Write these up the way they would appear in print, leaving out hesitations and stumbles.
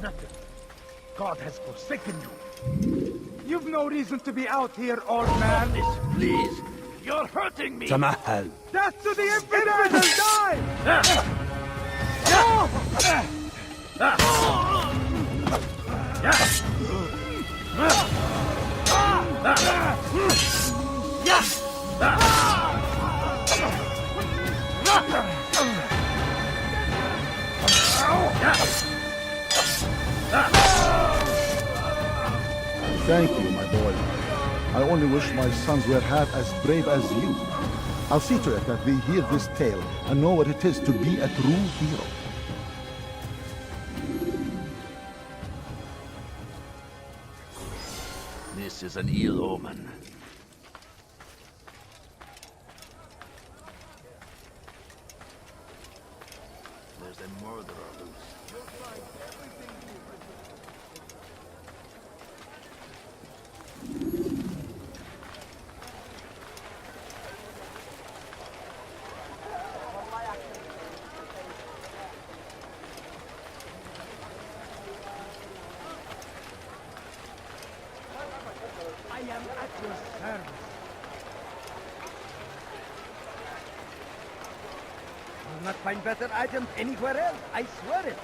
nothing. God has forsaken you. You've no reason to be out here, old man. Stop this, please. You're hurting me. Tamahal. Death to the infidels! Die! Thank you, my boy. I only wish my sons were half as brave as you. I'll see to it that they hear this tale and know what it is to be a true hero. This is an ill omen. There's a murderer loose. I am at your service. You'll not find better items anywhere else, I swear it.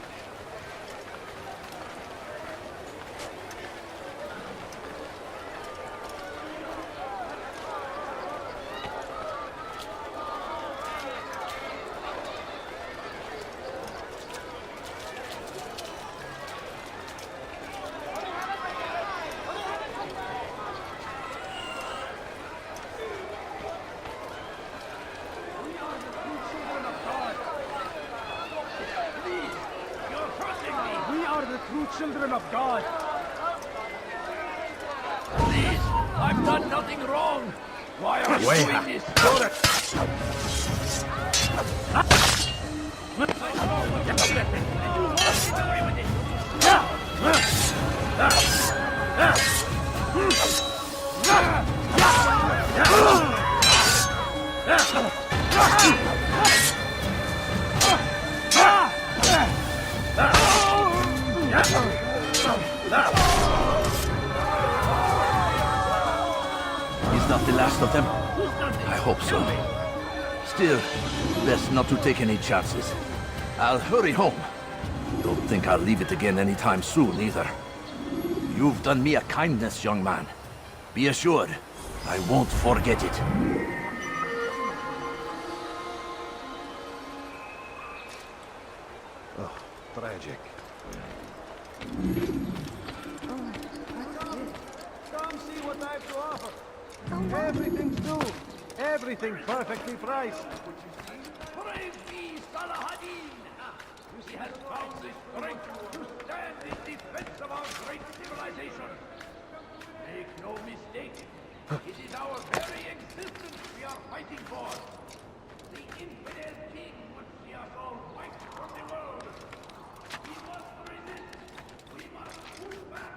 Children of God. Please, I've done nothing wrong. Why are you doing this? Is that the last of them? I hope so. Still, best not to take any chances. I'll hurry home. Don't think I'll leave it again anytime soon, either. You've done me a kindness, young man. Be assured, I won't forget it. Oh, tragic. Come see what I have to offer. Everything's new. Everything perfectly priced. Praise be Salahadin! He has found the strength to stand in defense of our great civilization. Make no mistake, it is our very existence we are fighting for. The infidel king would see us all wiped from the world. We must resist. We must push back.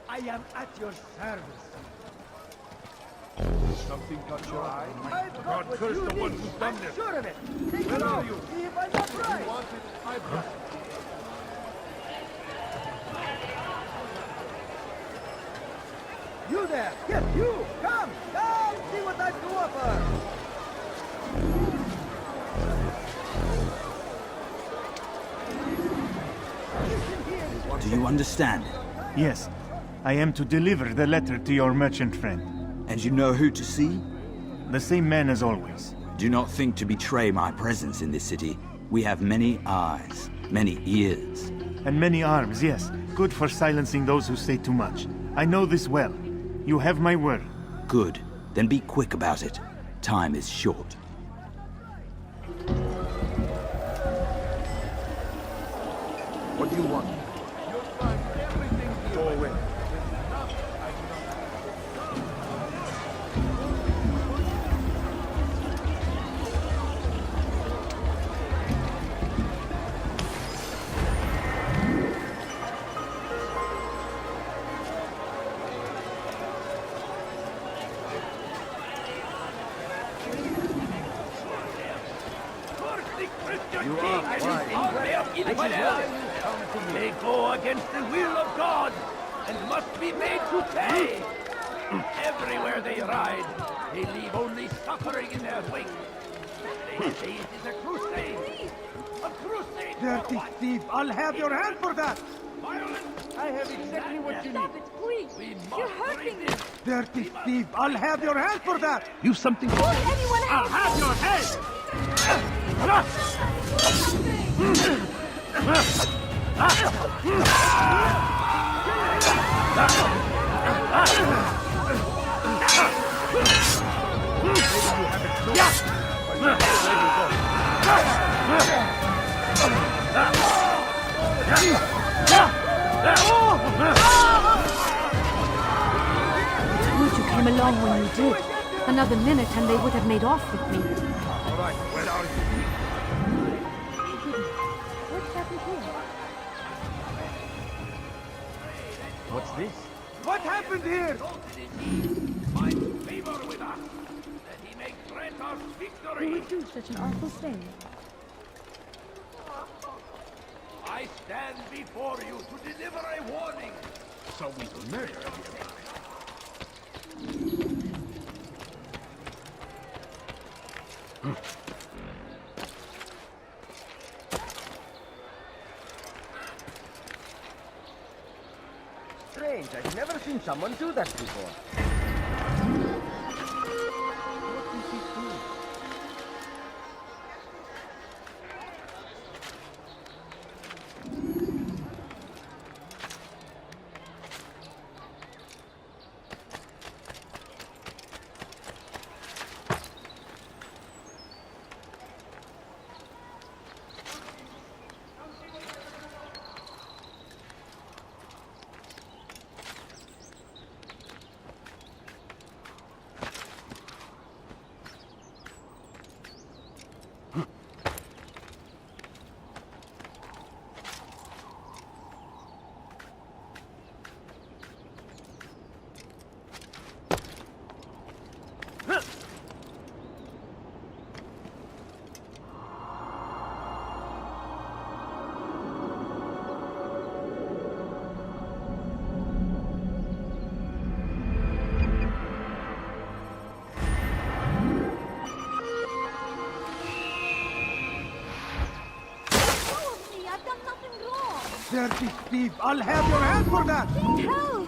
I am at your service. Something caught your eye? God curse the one who's done this. Sure of it. Take Where a are look. you? See if I'm not right. Wanted, I brought it. You there. Yes, you. Come. Come. See what I've to offer. Do you understand? Yes. I am to deliver the letter to your merchant friend. And you know who to see? The same man as always. Do not think to betray my presence in this city. We have many eyes, many ears. And many arms, yes. Good for silencing those who say too much. I know this well. You have my word. Good. Then be quick about it. Time is short. you want. You'll find everything here. Go away. You are They go against the will of God and must be made to pay. Everywhere they ride, they leave only suffering in their wake. They say it is a crusade. A crusade. Dirty thief! I'll have your hand for that! Violence. I have exactly what you need. Stop it, please! We You're must hurting break me! this. Dirty thief! I'll have your hand for that! You've something. Would anyone I'll else? have your head. Would you came along when you did? Another minute and they would have made off with me. All right, where are you? What's happened here? What's this? What happened here? Find favor with us, that he may grant us Who victory. would do such an awful thing? I stand before you to deliver a warning. So we will murder you. Strange, I've never seen someone do that before. What is he doing? I've done nothing wrong! Dirty thief! I'll have your hand for that! Help!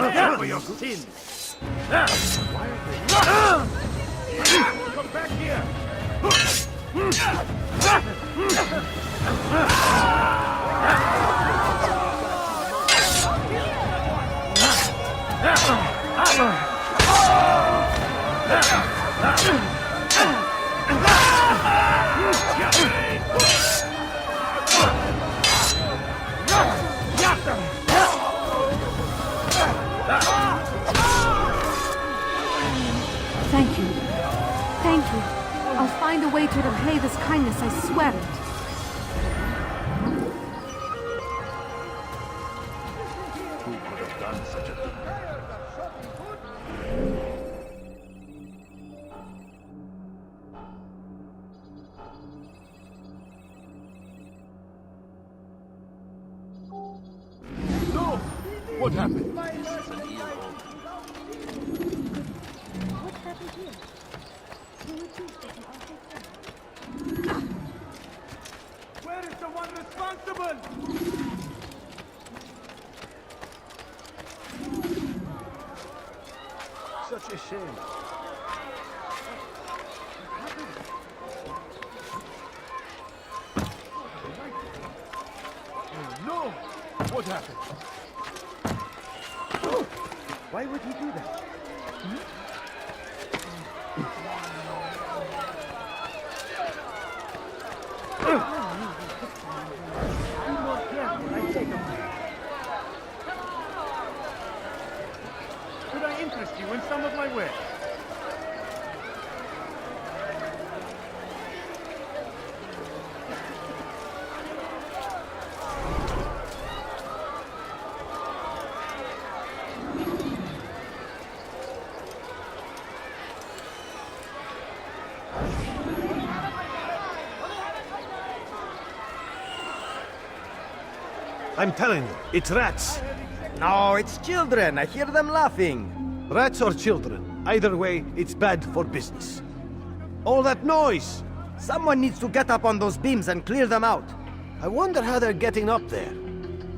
Pay for your sins. Come back here! Thank you. Thank you. I'll find a way to repay this kindness, I swear it. Who could have done such a thing? No! What happened? What happened here? Who would do such an awful thing? Where is the one responsible? Such a shame. No! What happened? Why would he do that? some of my way. I'm telling you, it's rats. No, it's children. I hear them laughing. Rats or children. Either way, it's bad for business. All that noise! Someone needs to get up on those beams and clear them out. I wonder how they're getting up there.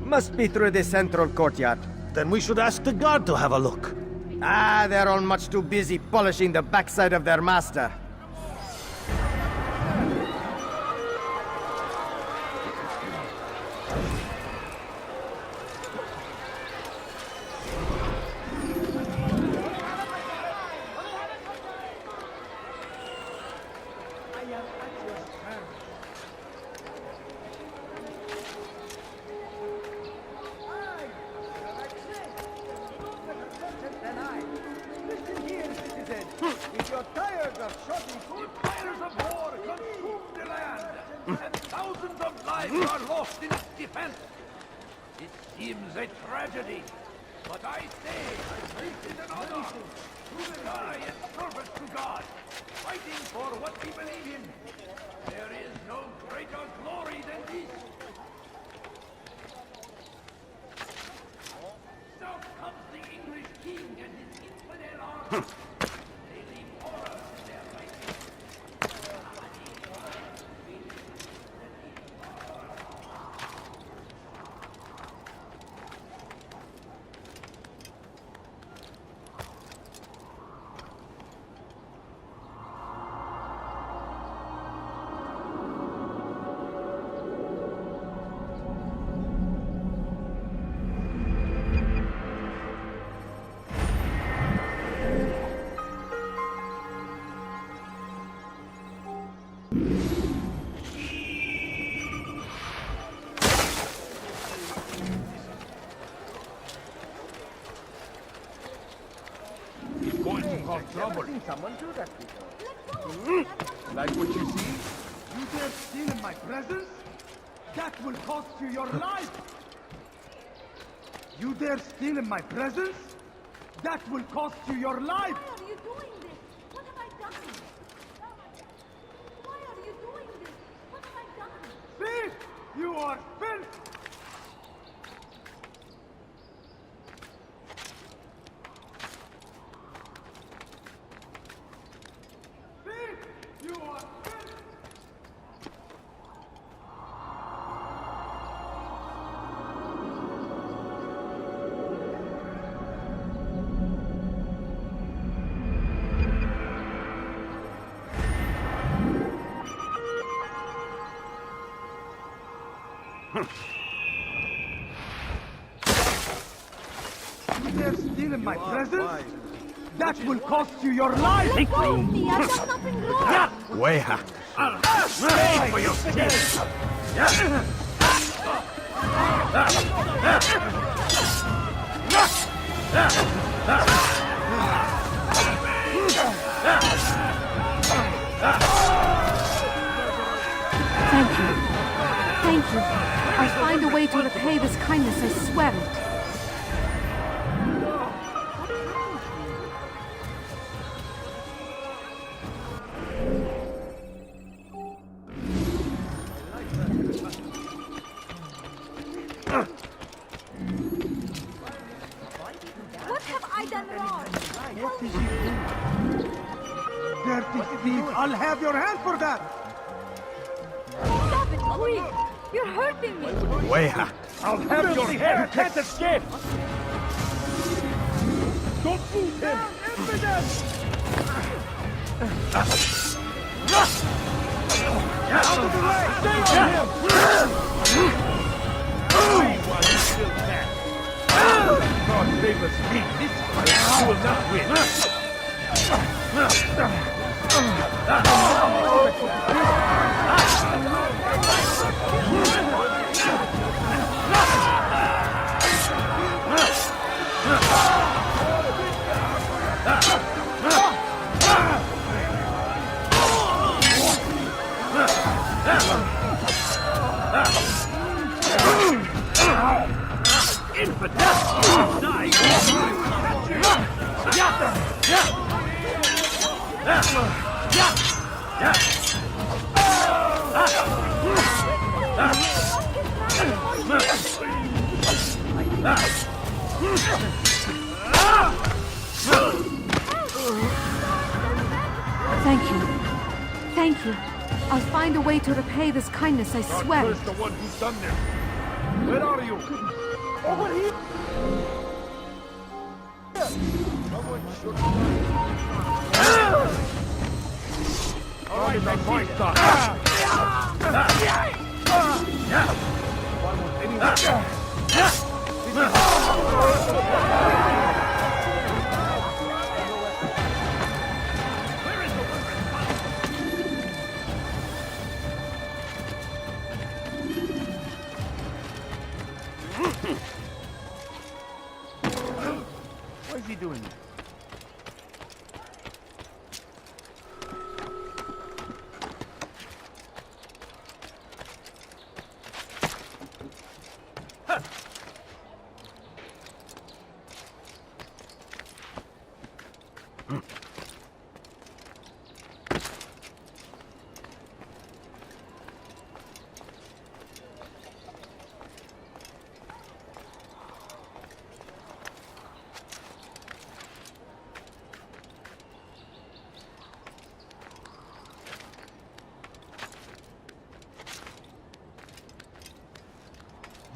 Must be through the central courtyard. Then we should ask the guard to have a look. Ah, they're all much too busy polishing the backside of their master. Listen here, citizen. If you're tired of shouting Good fires of war consume the land, and thousands of lives are lost in its defense. It seems a tragedy, but I say this is an honor to die in service to God, fighting for what we believe in. There is no greater glory than this. Now comes the English king and his infidel army. They leave horror in their writing. Going to cause trouble. someone do that before. Like what you see? You dare steal in my presence? That will cost you your life! You dare steal in my presence? That will cost you your life! Why are you doing this? What have I done? Why are you doing this? What have I done? Thief! You are filth! Thief! You are filth! You dare steal in my presence? That will cost you your life! Let go of me! I've done nothing wrong! Way hack. Pay for your sins! Thank you. Thank you. I'll find a way to repay this kindness, I swear it. What have I done wrong? What did you do? Dirty thief! I'll have your hand for that! Stop it, quick! You're hurting me! Way hack. I'll have your head! You can't escape! Don't move him! Evidence! Out of the way! Stay on him! While you still can. God favors me. This fight you will not win. Thank you. Thank you. I'll find a way to repay this kindness, I swear. Where's the one who's done this? Where are you? Over here! Someone should... All right, that's my stuff. What is he doing?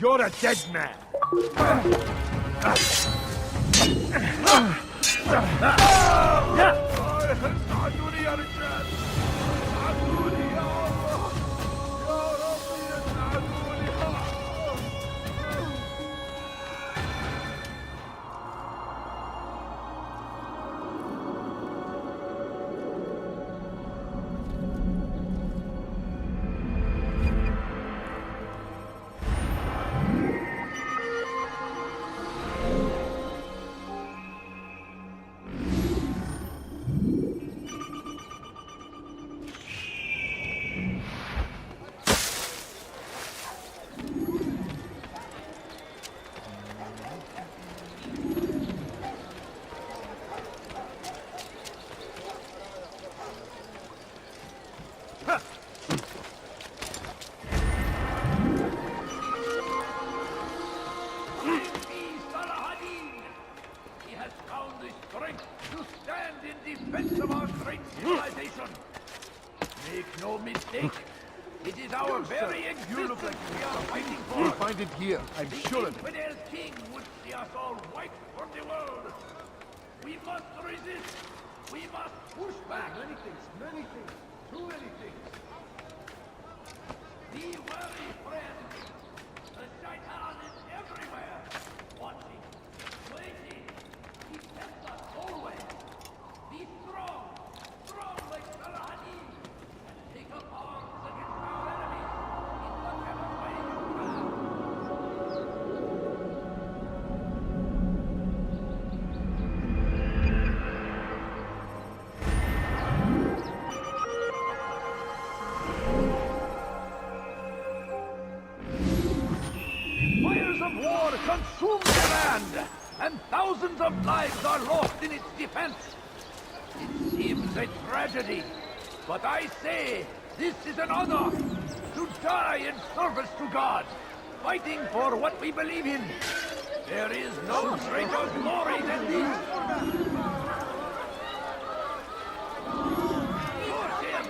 You're a dead man. Defense of our great civilization. Make no mistake, it is our very existence we are fighting for. We'll find it here, I'm sure of it. Infidel king would see us all wiped from the world. We must resist. We must push back. Many things, too many things. Be wary, friend. The Shaitan is everywhere, watching, waiting. He tempts us always. Be strong, strong like Salahadin, and take up arms against our enemies in whatever way you can. Fires of war consume the land, and thousands of lives are lost in its defense. It seems a tragedy, but I say this is an honor to die in service to God, fighting for what we believe in. There is no greater glory than this. Curse him!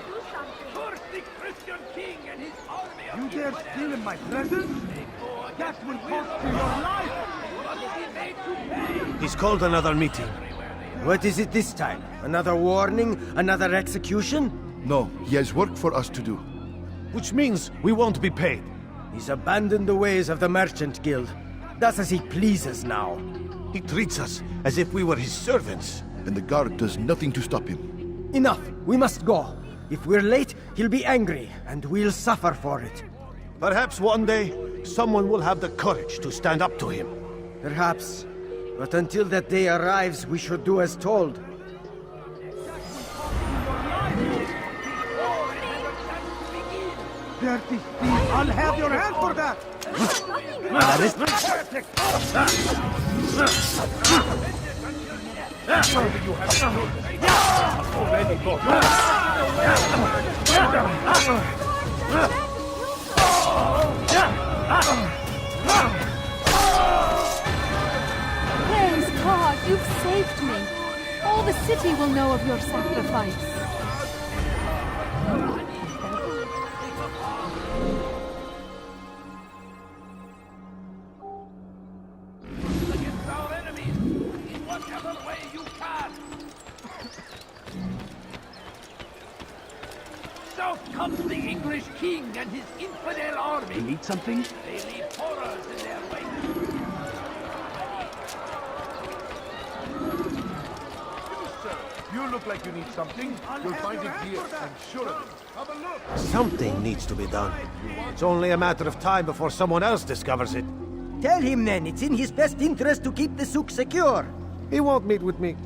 Curse the Christian king and his army of You dare steal in my presence? That will cost you your life! He's called another meeting. What is it this time? Another warning? Another execution? No, he has work for us to do. Which means we won't be paid. He's abandoned the ways of the Merchant Guild. Does as he pleases now. He treats us as if we were his servants. And the guard does nothing to stop him. Enough! We must go. If we're late, he'll be angry, and we'll suffer for it. Perhaps one day, someone will have the courage to stand up to him. Perhaps. But until that day arrives, we should do as told. Dirty thief! I'll have your hand for that! Praise God, you've saved me. All the city will know of your sacrifice. Against our enemies in whatever way you can. South comes the English king and his infidel army. You need something? They leave horrors in their wake. You look like you need something. You'll find it here. I'm sure of it. Have a look. Something needs to be done. It's only a matter of time before someone else discovers it. Tell him then, it's in his best interest to keep the souk secure. He won't meet with me.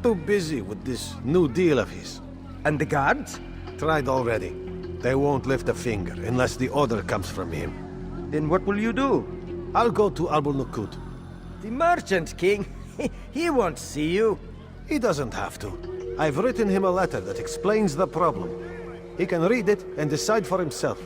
Too busy with this new deal of his. And the guards? Tried already. They won't lift a finger unless the order comes from him. Then what will you do? I'll go to Albul-Nukud. The merchant king? He won't see you. He doesn't have to. I've written him a letter that explains the problem. He can read it and decide for himself.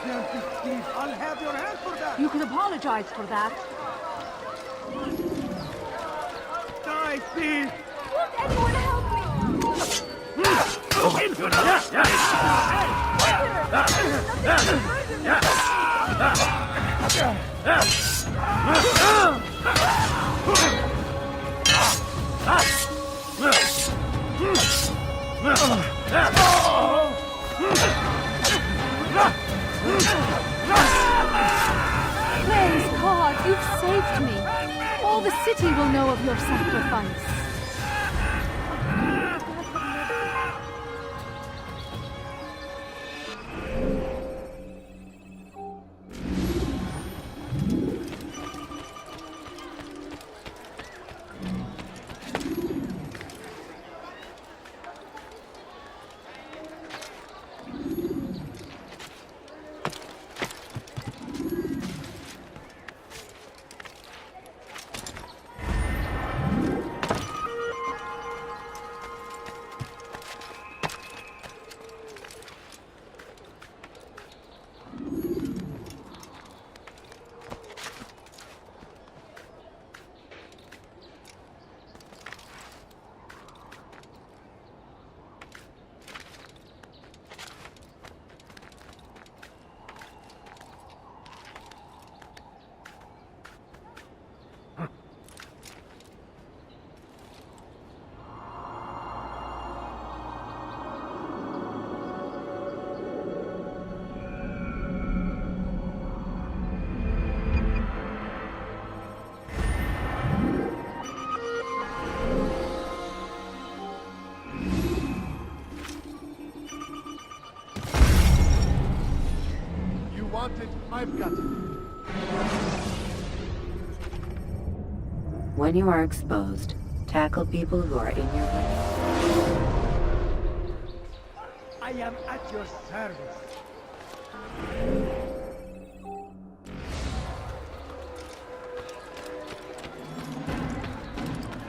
Dirty thief! I'll have your hand for that! You can apologize for that. Die, thief! Won't anyone help me? Praise God, you've saved me. All the city will know of your sacrifice. I've got it. When you are exposed, tackle people who are in your way. I am at your service.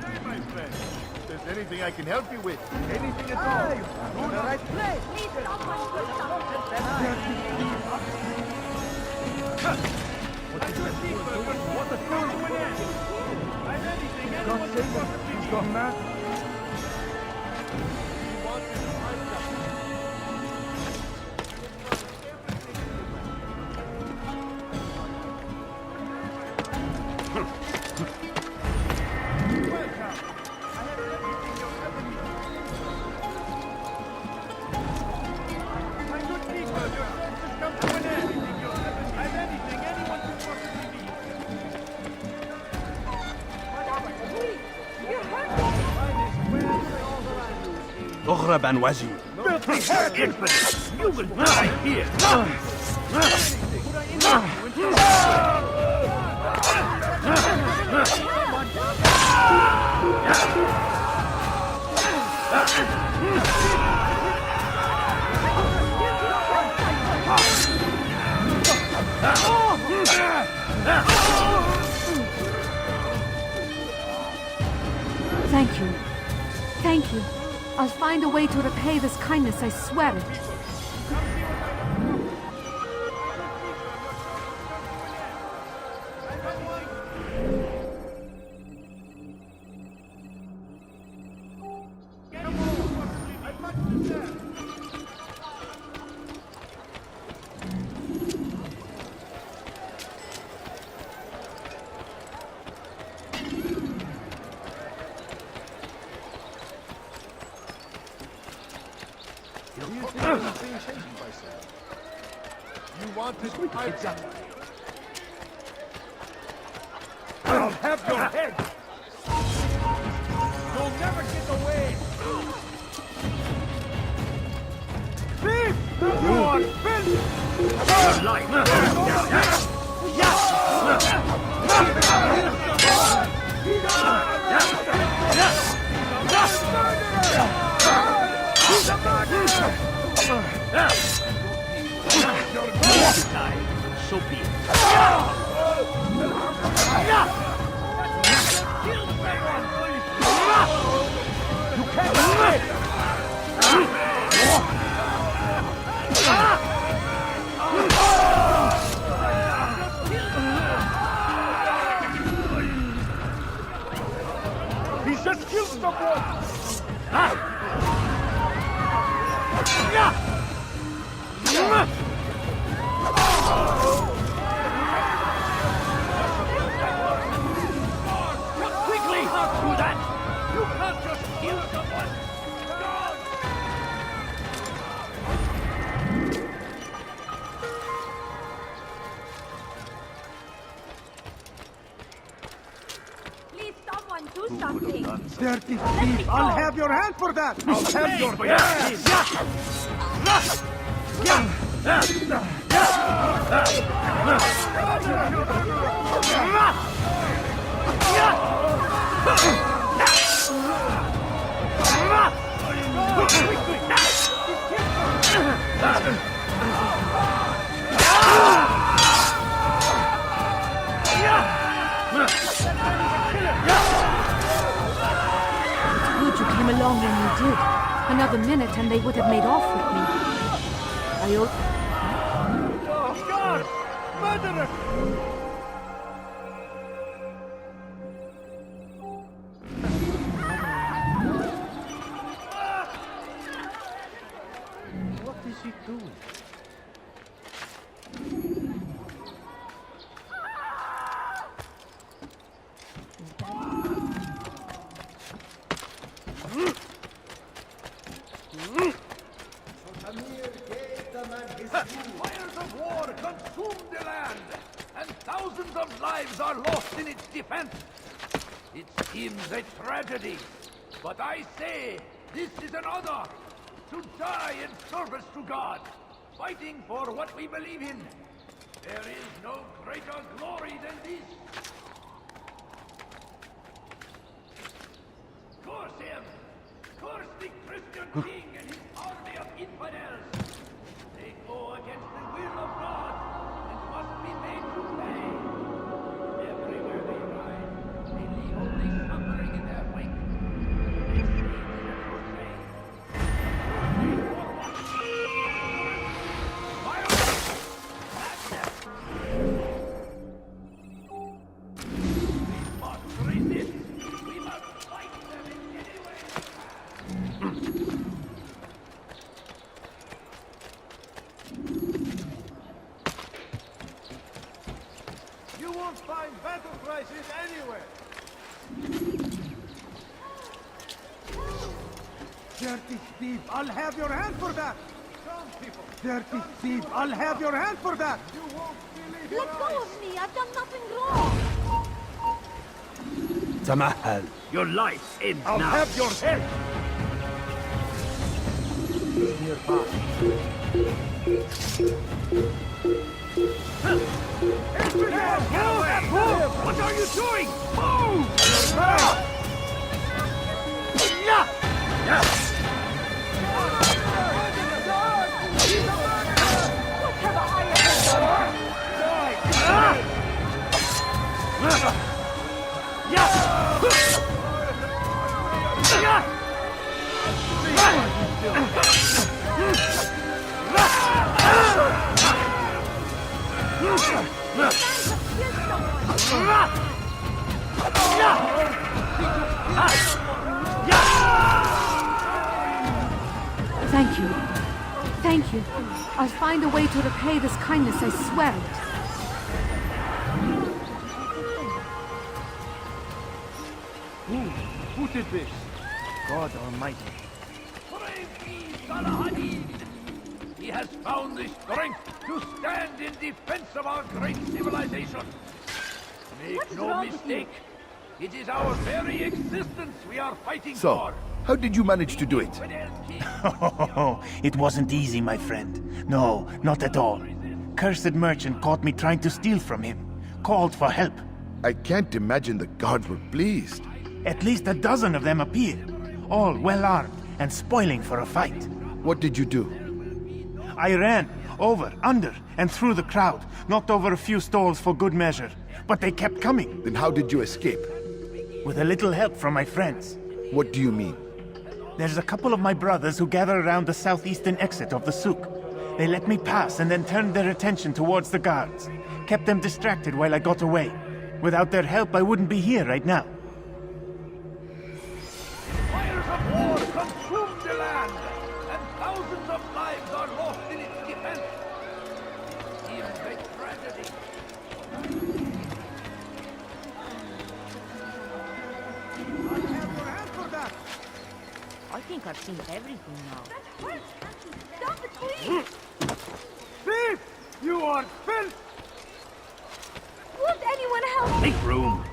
Hey, my friend. If there's anything I can help you with, anything at all. You're in the right place. What the fuck? God save him. He's gone mad. اغرب عن وجهي. You will die here. Thank you. Thank you. I'll find a way to repay this kindness, I swear it. You wanted to fight them. I'll have your head. You'll never get away. Thief! You are finished! Your life. So be it. You can't escape! He's just killed someone. Quickly! Not do that! You can't just kill someone! Please, someone do something. Dirty thief! I'll have your hand for that! I'll have your Good you came along when you did. Another minute and they would have made off with me. Oh, God! Murderer! What is he doing? Fires of war consume the land, and thousands of lives are lost in its defense. It seems a tragedy, but I say this is an honor to die in service to God, fighting for what we believe in. There is no greater glory than this. Curse him! Curse the Christian king and his army of infidels! They go against the will of God and must be made to pay. Everywhere they ride, they leave only suffering in their wake. They say in the crusade, "Pray for what?" Violence! Madness! We must resist! We must fight them in any way! You won't find battle prices anywhere! Dirty thief! I'll have your hand for that! Some people! Dirty thief! I'll have your hand for that! You won't believe your Let go eyes. of me! I've done nothing wrong! Tamahal. Your life ends I'll now. have your head! is nearby. Get away! Move! What are you doing? Move! Thank you. Thank you. I'll find a way to repay this kindness, I swear it. Who did this? God Almighty. Brave me, Salahadin! He has found the strength to stand in defense of our great civilization. Make no mistake, it is our very existence we are fighting So, for. how did you manage to do it? It wasn't easy, my friend. No, not at all. Cursed merchant caught me trying to steal from him. Called for help. I can't imagine the guards were pleased. At least a dozen of them appeared. All well-armed and spoiling for a fight. What did you do? I ran, over, under, and through the crowd. Knocked over a few stalls for good measure. But they kept coming. Then how did you escape? With a little help from my friends. What do you mean? There's a couple of my brothers who gather around the southeastern exit of the souk. They let me pass and then turned their attention towards the guards. Kept them distracted while I got away. Without their help, I wouldn't be here right now. Fires of war consume the land, and thousands of lives are lost in its defense. Even great tragedy. I'll have your hand for that. I think I've seen everything now. That hurts! Stop it, please! Thief! You are filth! Won't anyone help? Make room.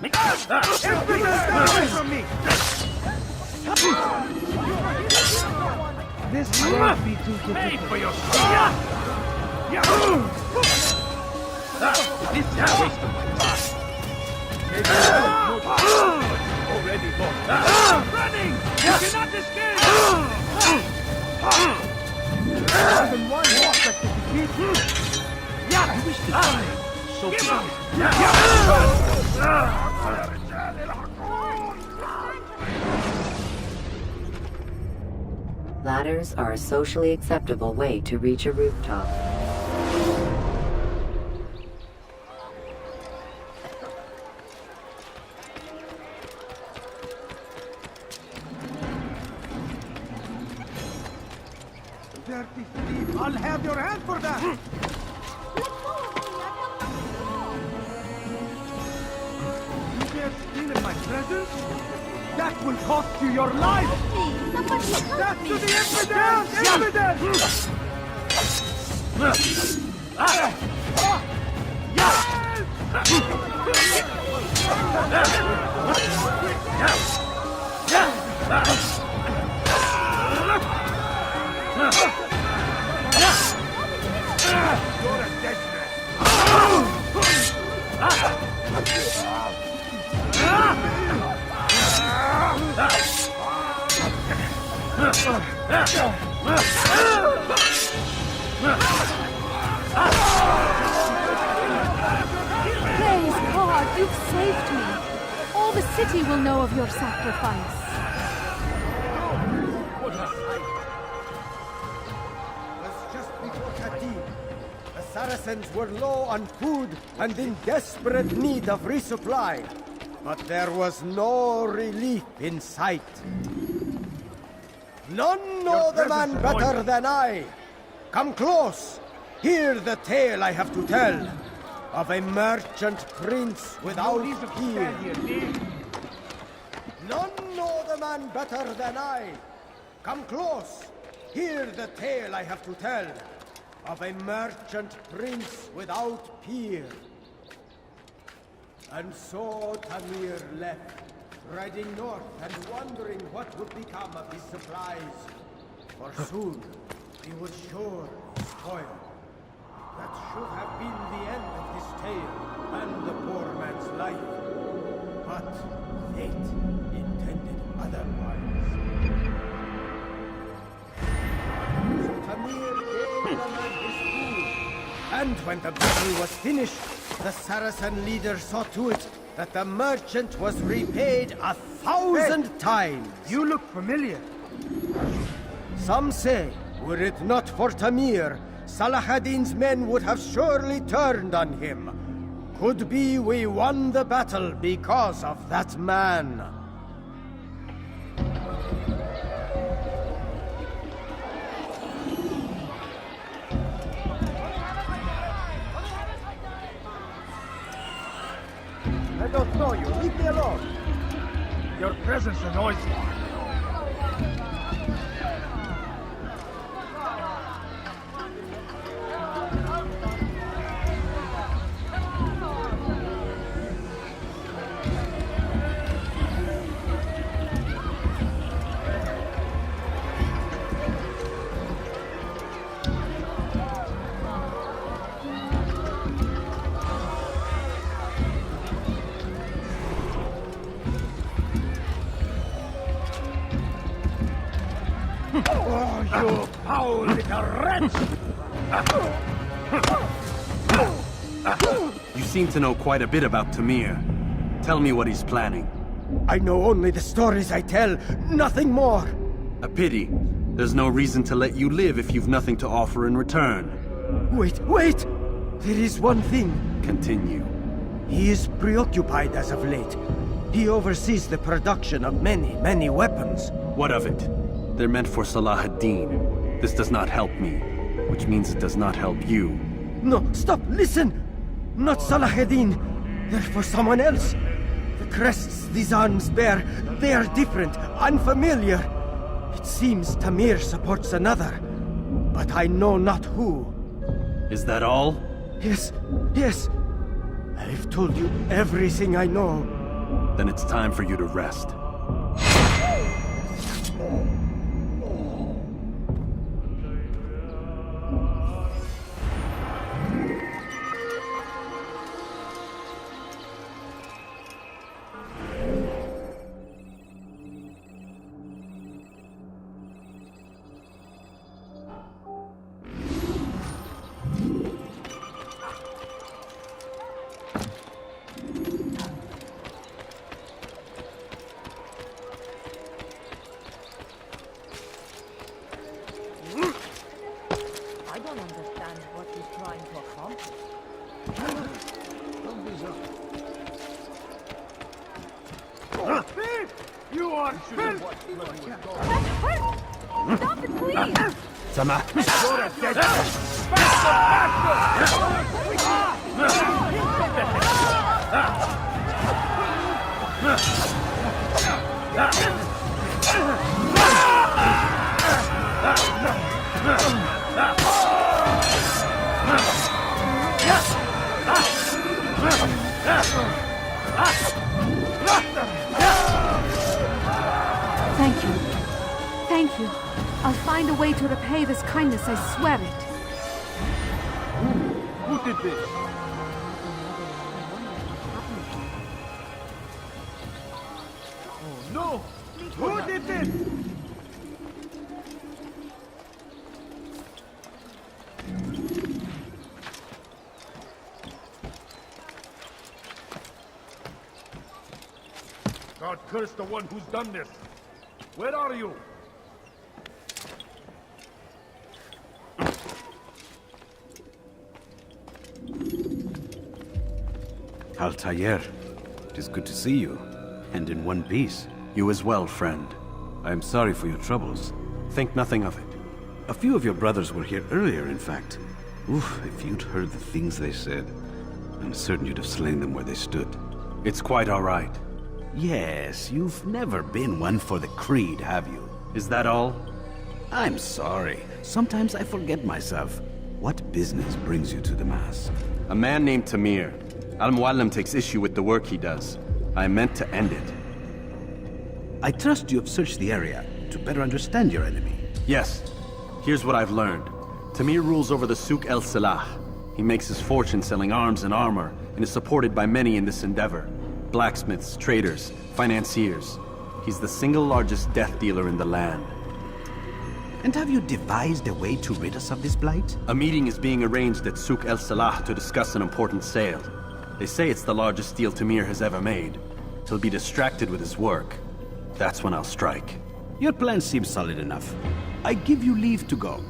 Make Impudence, get away from me! This won't be too difficult. Pay for yourself. This is a waste of my time. Already lost. Running! You cannot escape! Even one more that can defeat you. I wish to die. So Give sorry. Ladders are a socially acceptable way to reach a rooftop. Dirty thief! I'll have your hand for that! You dare steal in my presence? That will cost you your life! Back to the infidels! Infidels! You're a dead man. Praise God, you've saved me. All the city will know of your sacrifice. Was just before Khatib. The Saracens were low on food and in desperate need of resupply. But there was no relief in sight. None know the man better than I. Come close. Hear the tale I have to tell of a merchant prince without peer. None know the man better than I. Come close. Hear the tale I have to tell of a merchant prince without peer. And so Tamir left, riding north and wondering what would become of his supplies. For soon we would surely spoil. That should have been the end of this tale and the poor man's life. But fate intended otherwise. So Tamir gave the man his food. And when the battle was finished, the Saracen leader saw to it that the merchant was repaid 1,000 times. You look familiar. Some say, were it not for Tamir, Salah ad-Din's men would have surely turned on him. Could be we won the battle because of that man. I don't know you. Leave me alone. Your presence annoys me. Oh, you foul little wretch! You seem to know quite a bit about Tamir. Tell me what he's planning. I know only the stories I tell, nothing more. A pity. There's no reason to let you live if you've nothing to offer in return. Wait! There is one thing. Continue. He is preoccupied as of late. He oversees the production of many weapons. What of it? They're meant for Salah ad-Din. This does not help me, which means it does not help you. No, stop, listen! Not Salah ad-Din. They're for someone else. The crests these arms bear, they are different, unfamiliar. It seems Tamir supports another, but I know not who. Is that all? Yes. I've told you everything I know. Then it's time for you to rest. I don't understand what he's trying to accomplish. Thief! You are filth! Stop it, please! Sama. You're a dead Thank you. I'll find a way to repay this kindness, I swear it. Who did this? Oh no! Who did this? God curse the one who's done this. Where are you? Altair, it is good to see you, and in one piece. You as well, friend. I am sorry for your troubles. Think nothing of it. A few of your brothers were here earlier, in fact. Oof, if you'd heard the things they said, I'm certain you'd have slain them where they stood. It's quite all right. Yes, you've never been one for the creed, have you? Is that all? I'm sorry. Sometimes I forget myself. What business brings you to the Mass? A man named Tamir. Al-Muallim takes issue with the work he does. I meant to end it. I trust you have searched the area to better understand your enemy. Yes. Here's what I've learned. Tamir rules over the Souk El Salah. He makes his fortune selling arms and armor, and is supported by many in this endeavor. Blacksmiths, traders, financiers. He's the single largest death dealer in the land. And have you devised a way to rid us of this blight? A meeting is being arranged at Souk El Salah to discuss an important sale. They say it's the largest deal Tamir has ever made. He'll be distracted with his work. That's when I'll strike. Your plan seems solid enough. I give you leave to go.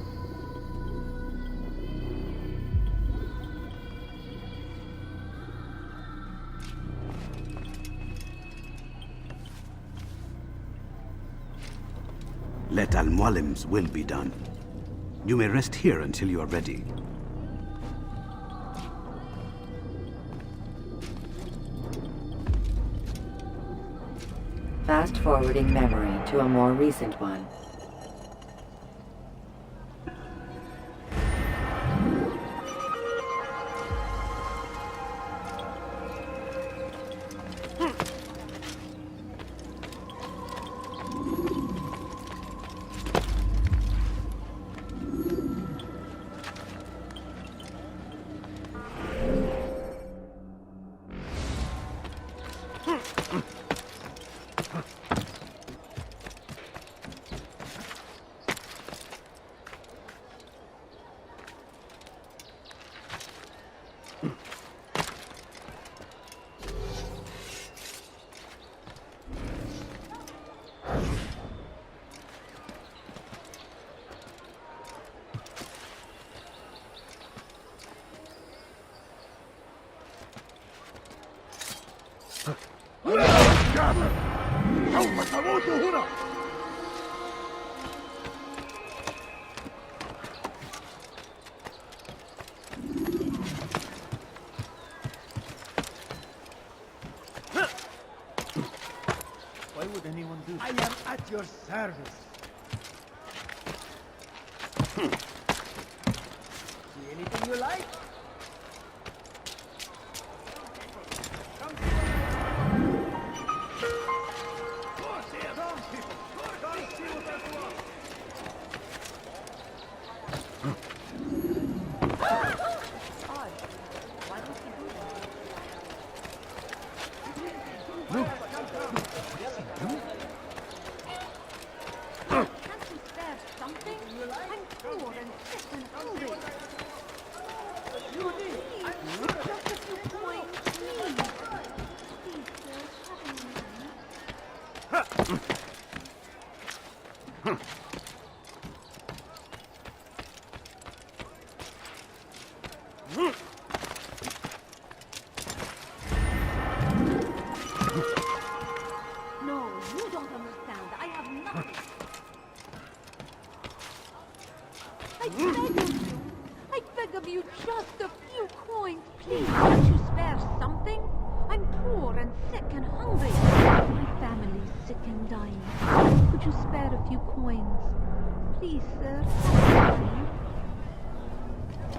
Let Al-Mualim's will be done. You may rest here until you are ready. Fast-forwarding memory to a more recent one. سوف تموت هنا. Why would anyone do that? I am at your service. See anything you like? I beg of you, just a few coins, please. Can't you spare something? I'm poor and sick and hungry. My family's sick and dying. Could you spare a few coins? Please, sir.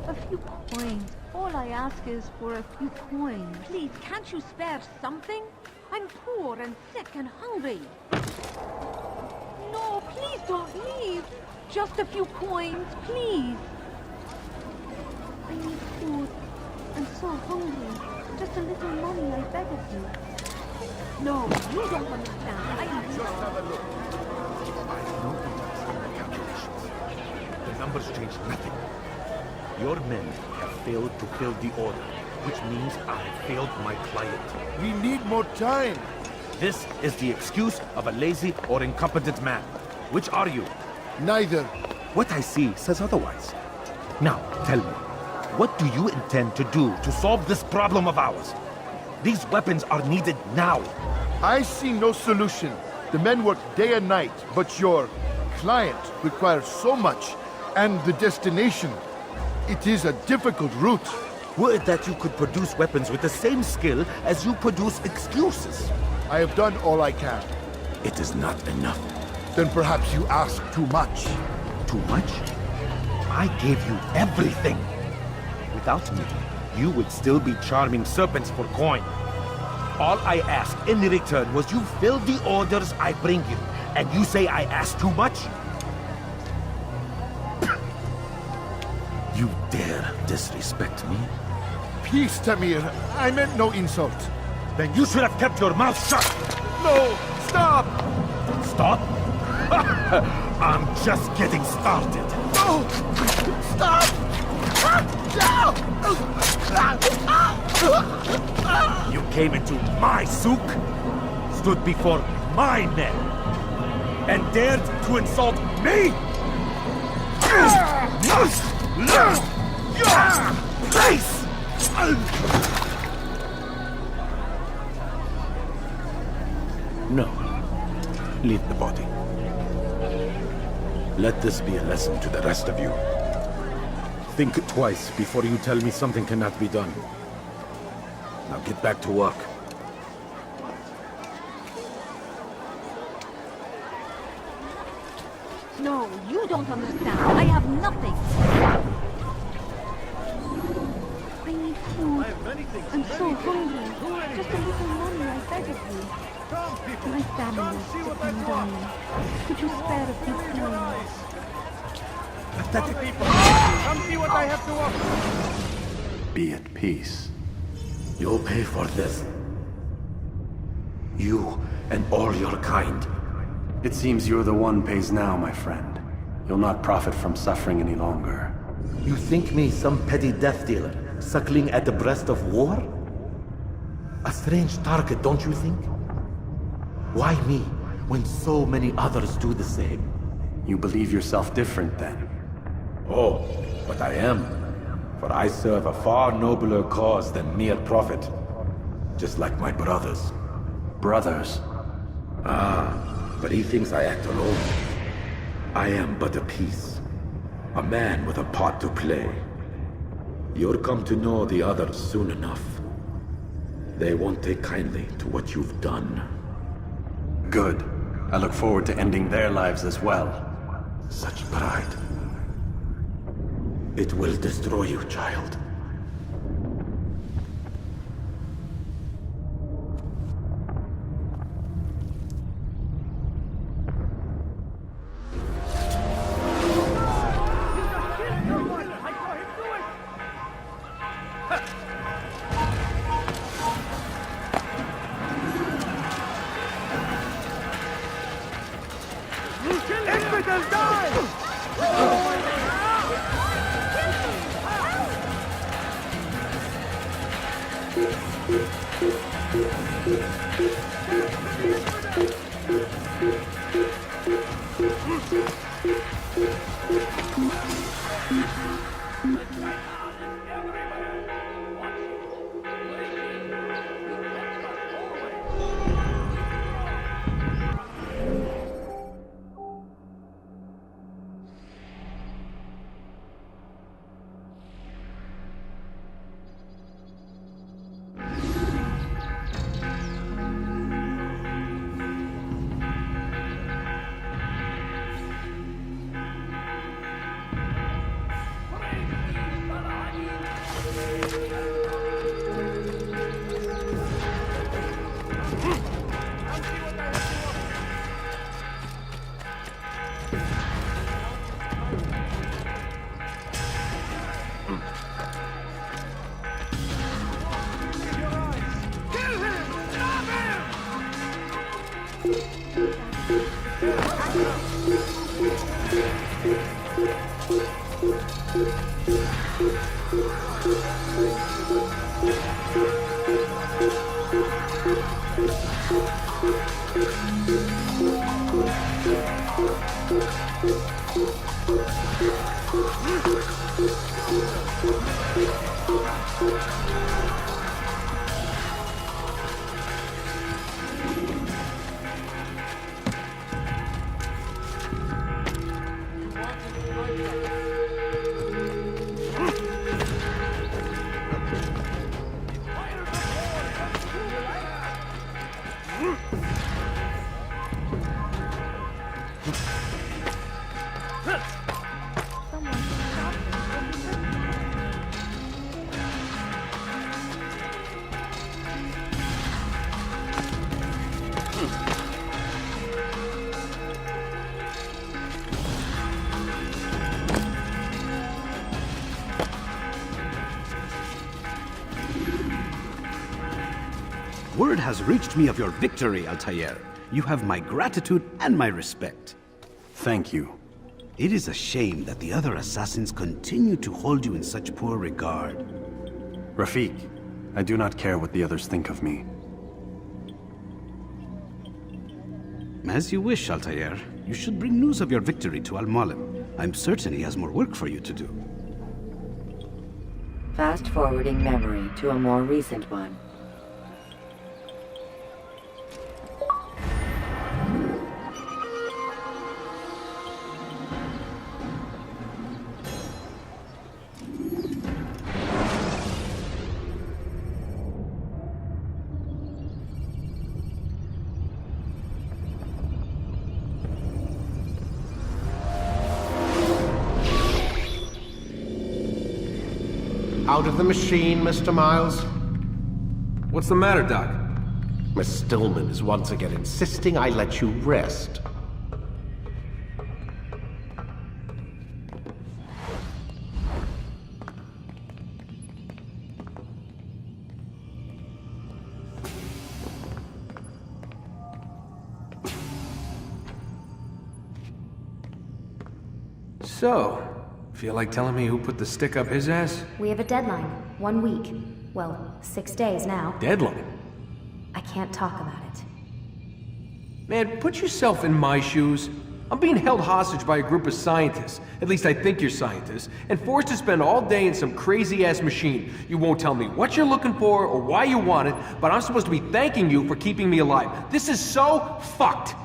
A few coins. All I ask is for a few coins. Please, can't you spare something? I'm poor and sick and hungry. No, please don't leave. Just a few coins, please. I need food. I'm so hungry. Just a little money, I beg of you. No, you don't understand. I need Just have a look. I know the calculations. The numbers change nothing. Your men have failed to fill the order, which means I have failed my client. We need more time. This is the excuse of a lazy or incompetent man. Which are you? Neither. What I see says otherwise. Now, tell me, what do you intend to do to solve this problem of ours? These weapons are needed now. I see no solution. The men work day and night, but your client requires so much, and the destination. It is a difficult route. Were it that you could produce weapons with the same skill as you produce excuses. I have done all I can. It is not enough. Then perhaps you ask too much. Too much? I gave you everything. Without me, you would still be charming serpents for coin. All I ask in return was you fill the orders I bring you, and you say I ask too much? You dare disrespect me? Peace, Tamir. I meant no insult. Then you should have kept your mouth shut! No! Stop! Stop? I'm just getting started. No! Stop! You came into my souk, stood before my men, and dared to insult me? Place! No. Leave the body. Let this be a lesson to the rest of you. Think twice before you tell me something cannot be done. Now get back to work. No, you don't understand. I have nothing. I need food. I'm so hungry. Just a little money, I beg of you. My family is depending on me. Could you spare a few coins? Pathetic people! Come see what I have to offer! Be at peace. You'll pay for this. You and all your kind. It seems you're the one pays now, my friend. You'll not profit from suffering any longer. You think me some petty death dealer, suckling at the breast of war? A strange target, don't you think? Why me, when so many others do the same? You believe yourself different, then? Oh, but I am. For I serve a far nobler cause than mere profit. Just like my brothers. Brothers? Ah, but he thinks I act alone. I am but a piece. A man with a part to play. You'll come to know the others soon enough. They won't take kindly to what you've done. Good. I look forward to ending their lives as well. Such pride. It will destroy you, child. Infidels die! has reached me of your victory, Altair. You have my gratitude and my respect. Thank you. It is a shame that the other assassins continue to hold you in such poor regard. Rafiq, I do not care what the others think of me. As you wish, Altair. You should bring news of your victory to Al-Mualim. I'm certain he has more work for you to do. Fast-forwarding memory to a more recent one. Out of the machine, Mr. Miles. What's the matter, Doc? Miss Stillman is once again insisting I let you rest. So, feel like telling me who put the stick up his ass? We have a deadline. 1 week. Well, 6 days now. Deadline? I can't talk about it. Man, put yourself in my shoes. I'm being held hostage by a group of scientists, at least I think you're scientists, and forced to spend all day in some crazy-ass machine. You won't tell me what you're looking for or why you want it, but I'm supposed to be thanking you for keeping me alive. This is so fucked!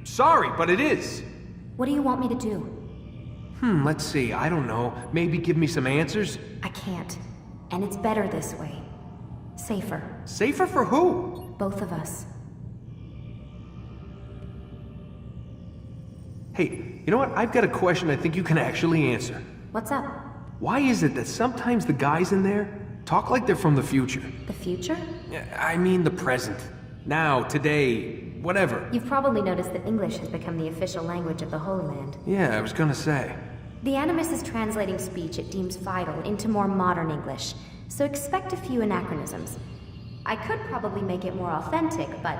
Sorry, but it is. What do you want me to do? Let's see, I don't know. Maybe give me some answers? I can't. And it's better this way. Safer. Safer for who? Both of us. Hey, you know what? I've got a question I think you can actually answer. What's up? Why is it that sometimes the guys in there talk like they're from the future? The future? I mean the present. Now, today, whatever. You've probably noticed that English has become the official language of the Holy Land. Yeah, I was gonna say. The Animus is translating speech it deems vital into more modern English, so expect a few anachronisms. I could probably make it more authentic, but...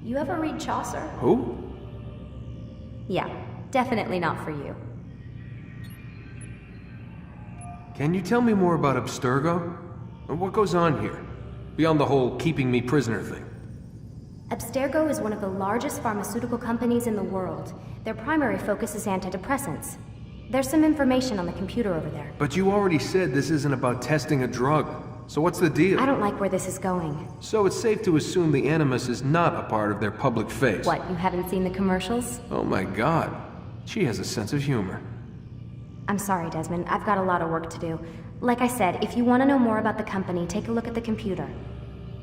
You ever read Chaucer? Who? Yeah, definitely not for you. Can you tell me more about Abstergo? And what goes on here? Beyond the whole keeping me prisoner thing. Abstergo is one of the largest pharmaceutical companies in the world. Their primary focus is antidepressants. There's some information on the computer over there. But you already said this isn't about testing a drug. So what's the deal? I don't like where this is going. So it's safe to assume the Animus is not a part of their public face. What, you haven't seen the commercials? Oh my god. She has a sense of humor. I'm sorry, Desmond. I've got a lot of work to do. Like I said, if you want to know more about the company, take a look at the computer.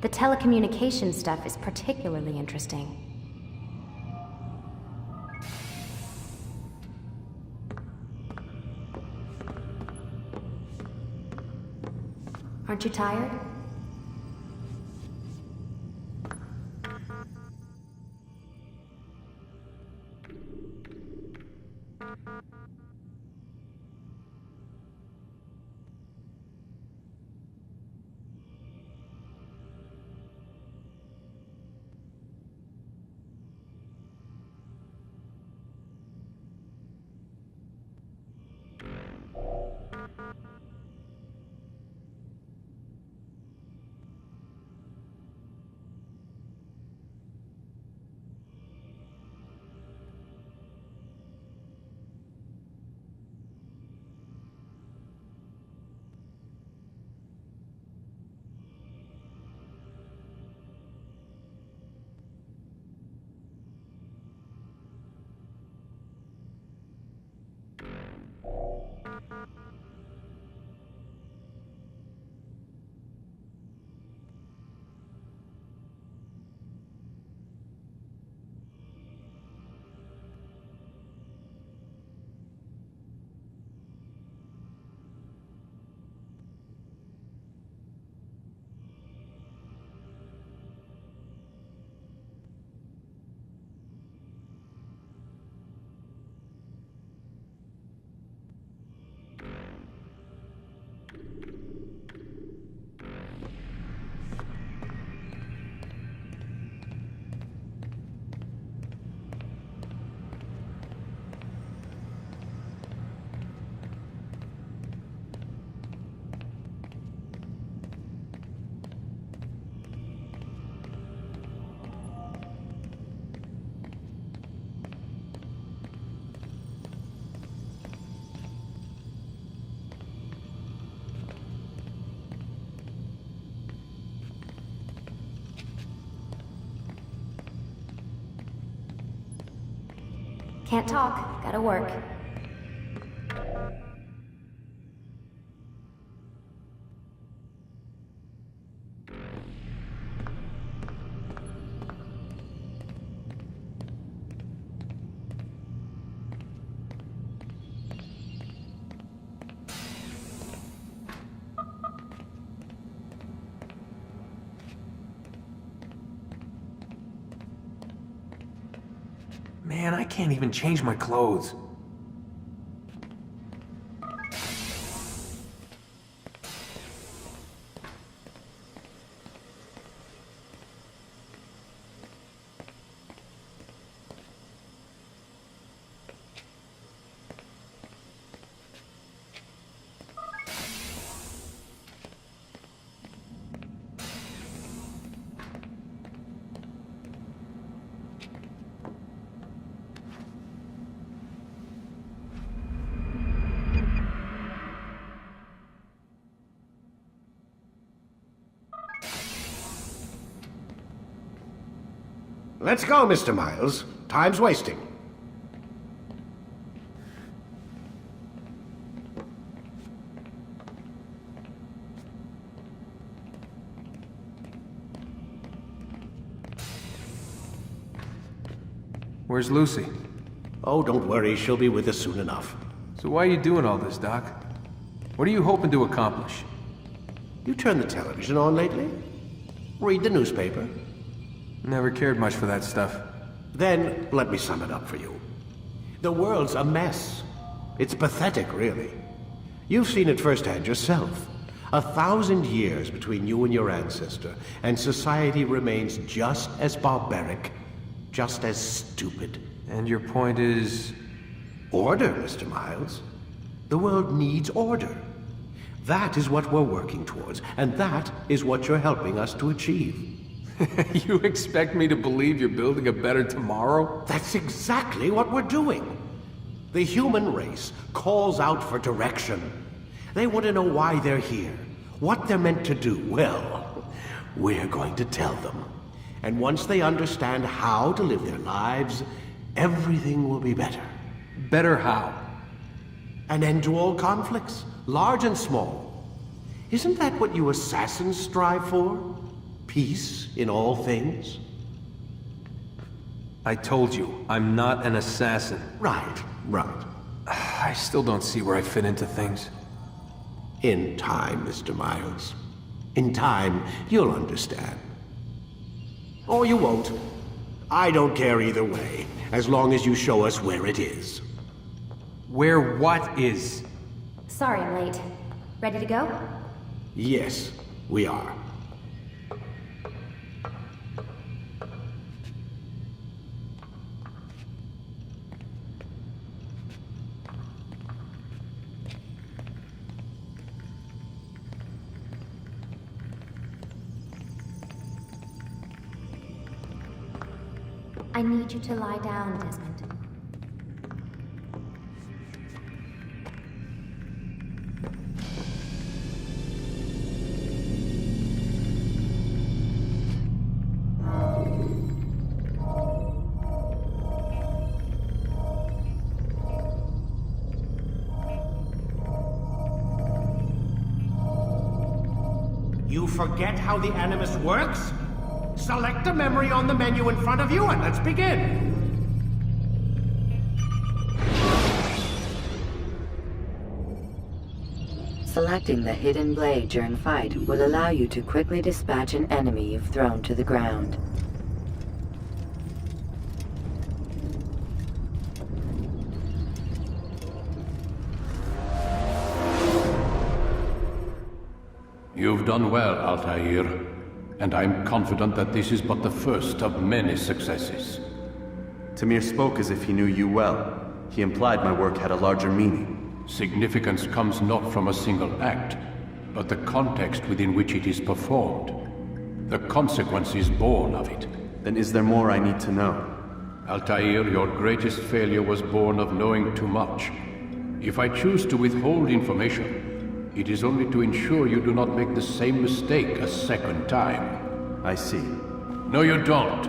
The telecommunications stuff is particularly interesting. Aren't you tired? Can't talk, gotta work. Man, I can't even change my clothes. Let's go, Mr. Miles. Time's wasting. Where's Lucy? Oh, don't worry. She'll be with us soon enough. So why are you doing all this, Doc? What are you hoping to accomplish? You turned the television on lately? Read the newspaper? Never cared much for that stuff. Then, let me sum it up for you. The world's a mess. It's pathetic, really. You've seen it firsthand yourself. 1,000 years between you and your ancestor, and society remains just as barbaric, just as stupid. And your point is? Order, Mr. Miles. The world needs order. That is what we're working towards, and that is what you're helping us to achieve. You expect me to believe you're building a better tomorrow? That's exactly what we're doing. The human race calls out for direction. They want to know why they're here, what they're meant to do. Well, we're going to tell them. And once they understand how to live their lives, everything will be better. Better how? An end to all conflicts, large and small. Isn't that what you assassins strive for? Peace in all things? I told you, I'm not an assassin. Right. I still don't see where I fit into things. In time, Mr. Miles. In time, you'll understand. Or you won't. I don't care either way, as long as you show us where it is. Where what is? Sorry I'm late. Ready to go? Yes, we are. I need you to lie down, Desmond. You forget how the Animus works? Select a memory on the menu in front of you and let's begin! Selecting the hidden blade during fight will allow you to quickly dispatch an enemy you've thrown to the ground. You've done well, Altair. And I'm confident that this is but the first of many successes. Tamir spoke as if he knew you well. He implied my work had a larger meaning. Significance comes not from a single act, but the context within which it is performed. The consequences born of it. Then is there more I need to know? Altair, your greatest failure was born of knowing too much. If I choose to withhold information, it is only to ensure you do not make the same mistake a second time. I see. No, you don't.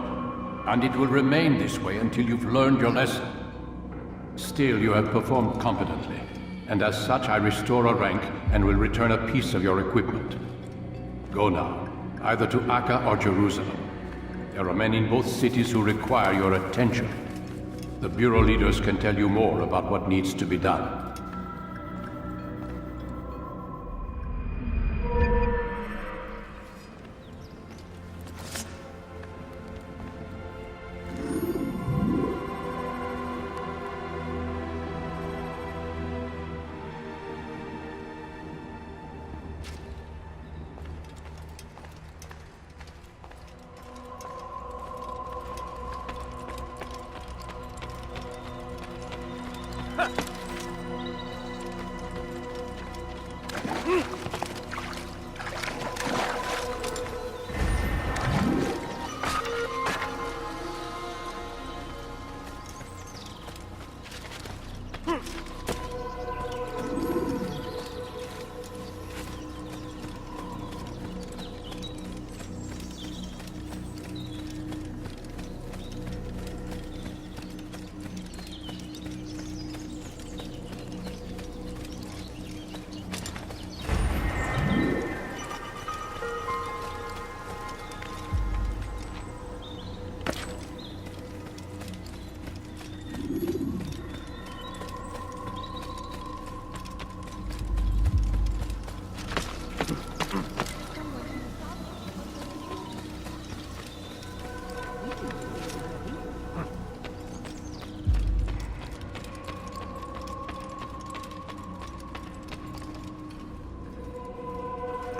And it will remain this way until you've learned your lesson. Still, you have performed competently, and as such I restore a rank and will return a piece of your equipment. Go now, either to Akka or Jerusalem. There are men in both cities who require your attention. The Bureau leaders can tell you more about what needs to be done.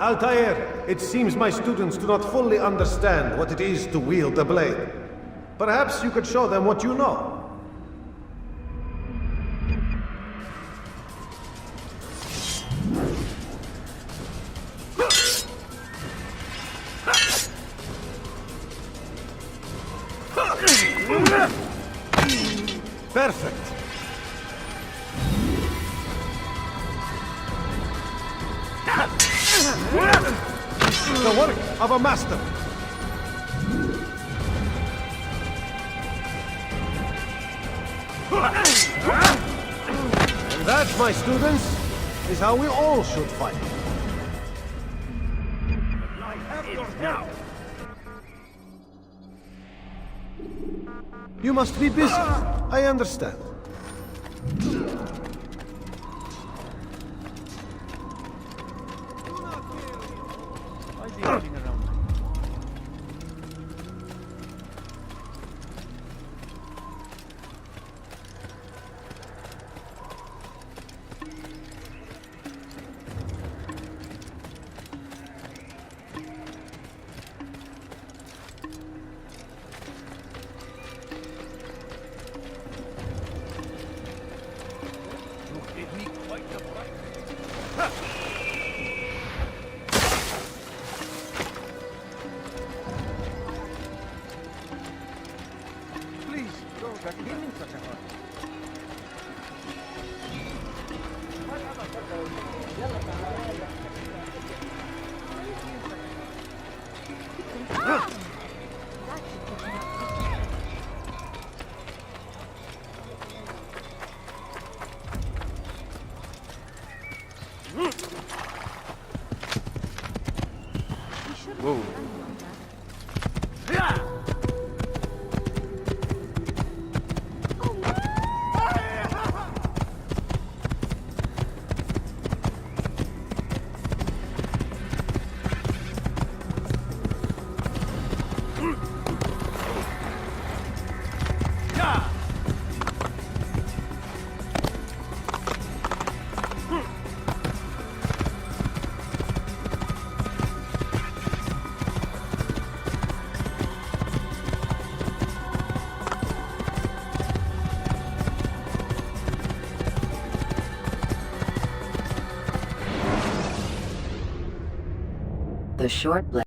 Altair, it seems my students do not fully understand what it is to wield the blade. Perhaps you could show them what you know. Perfect. The work of a master. And that, my students, is how we all should fight. You must be busy. I understand. Whoa. The short blade